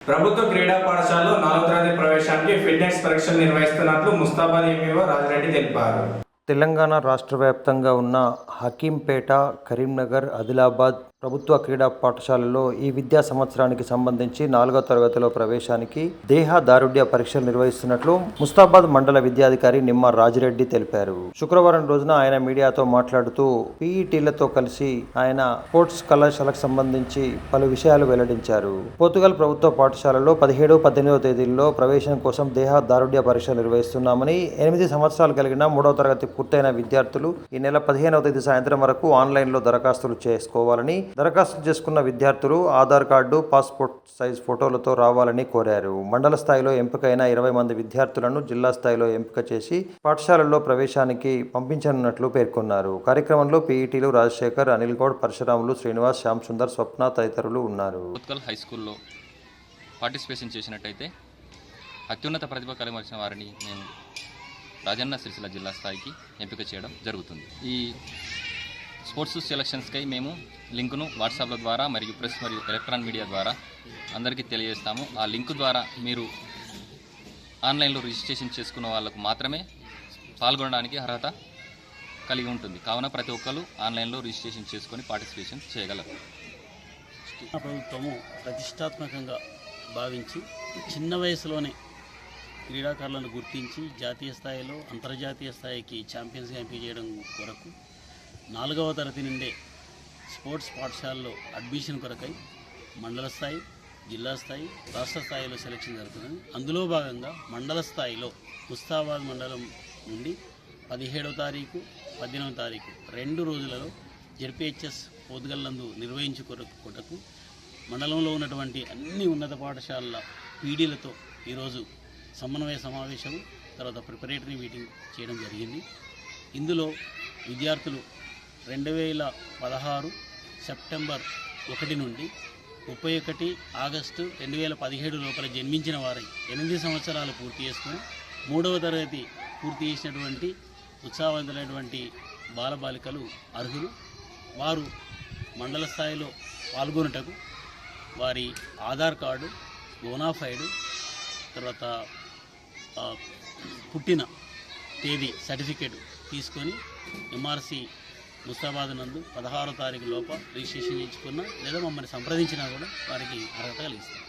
ప్రభుత్వ క్రీడా పాఠశాలలో 4వ తరగతి ప్రవేశానికి ఫిట్నెస్ పరీక్షలు నిర్వహిస్తున్నట్లు ముస్తాబాద్ ఎంఈఓ రాజిరెడ్డి తెలిపారు. తెలంగాణ రాష్ట్ర వ్యాప్తంగా ఉన్న హకీంపేట, కరీంనగర్, ఆదిలాబాద్ ప్రభుత్వ క్రీడా పాఠశాలల్లో ఈ విద్యా సంవత్సరానికి సంబంధించి 4వ తరగతిలో ప్రవేశానికి దేహ దారుఢ్య పరీక్షలు నిర్వహిస్తున్నట్లు ముస్తాబాద్ మండల విద్యాధికారి నిమ్మ రాజిరెడ్డి తెలిపారు. శుక్రవారం రోజున ఆయన మీడియాతో మాట్లాడుతూ పీఈటీలతో కలిసి ఆయన స్పోర్ట్స్ కళాశాలకు సంబంధించి పలు విషయాలు వెల్లడించారు. పోతుగల్ ప్రభుత్వ పాఠశాలలో 17, 18వ తేదీల్లో ప్రవేశం కోసం దేహ దారుఢ్య పరీక్షలు నిర్వహిస్తున్నామని, 8 సంవత్సరాలు కలిగిన 3వ తరగతి పూర్తయిన విద్యార్థులు ఈ నెల 15వ తేదీ సాయంత్రం వరకు ఆన్లైన్లో దరఖాస్తులు చేసుకోవాలని, దరఖాస్తు చేసుకున్న విద్యార్థులు ఆధార్ కార్డు, పాస్పోర్ట్ సైజ్ ఫోటోలతో రావాలని కోరారు. మండల స్థాయిలో ఎంపికైన 20 మంది విద్యార్థులను జిల్లా స్థాయిలో ఎంపిక చేసి పాఠశాలల్లో ప్రవేశానికి పంపించనున్నట్లు పేర్కొన్నారు. కార్యక్రమంలో పీఈటీలు రాజశేఖర్, అనిల్ గౌడ్, పరశురాములు, శ్రీనివాస్, శ్యామ్ సుందర్, స్వప్న తదితరులు ఉన్నారు. హై స్కూల్లో పార్టిసిపేషన్ చేసినట్టయితే అత్యున్నత ప్రతిభ కనబరిచిన వారిని మేము రాజన్న సిరిసిల్ల జిల్లా స్థాయికి ఎంపిక చేయడం జరుగుతుంది. ఈ స్పోర్ట్స్ సెలక్షన్స్కై మేము లింకును వాట్సాప్ల ద్వారా మరియు ప్రెస్ మరియు ఎలక్ట్రానిక్ మీడియా ద్వారా అందరికీ తెలియజేస్తాము. ఆ లింకు ద్వారా మీరు ఆన్లైన్లో రిజిస్ట్రేషన్ చేసుకున్న వాళ్ళకు మాత్రమే పాల్గొనడానికి అర్హత కలిగి ఉంటుంది. కావున ప్రతి ఒక్కరు ఆన్లైన్లో రిజిస్ట్రేషన్ చేసుకొని పార్టిసిపేషన్ చేయగలరు. ప్రభుత్వము ప్రతిష్టాత్మకంగా భావించి చిన్న వయసులోనే క్రీడాకారులను గుర్తించి జాతీయ స్థాయిలో, అంతర్జాతీయ స్థాయికి ఛాంపియన్స్గా ఎంపిక చేయడం కొరకు 4వ తరగతి నుండే స్పోర్ట్స్ పాఠశాలలో అడ్మిషన్ కొరకై మండల స్థాయి, జిల్లా స్థాయి, రాష్ట్ర స్థాయిలో సెలక్షన్ జరుగుతుంది. అందులో భాగంగా మండల స్థాయిలో ముస్తాబాద్ మండలం నుండి 17వ తారీఖు, 18వ తారీఖు 2 రోజులలో జెడ్పీహెచ్ఎస్ పోతుగల్లందు నిర్వహించుకొరకు మండలంలో ఉన్నటువంటి అన్ని ఉన్నత పాఠశాలల పీడీలతో ఈరోజు సమన్వయ సమావేశం, తర్వాత ప్రిపరేటరీ మీటింగ్ చేయడం జరిగింది. ఇందులో విద్యార్థులు 2016 సెప్టెంబర్ 1 నుండి 31 ఆగస్టు 2017 లోపల జన్మించిన వారై 8 సంవత్సరాలు పూర్తి చేసుకొని 3వ తరగతి పూర్తి చేసినటువంటి ఉత్సాహవంతులైనటువంటి బాలబాలికలు అర్హులు. వారు మండల స్థాయిలో పాల్గొనుటకు వారి ఆధార్ కార్డు, బోనాఫైడ్, తర్వాత పుట్టిన తేదీ సర్టిఫికేట్ తీసుకొని ఎంఆర్సి ముస్తాబాద్ నందు 16వ తారీఖు లోపల రిజిస్ట్రేషన్ చేయించుకున్నా లేదా మమ్మల్ని సంప్రదించినా కూడా వారికి అర్హత కలిగిస్తారు.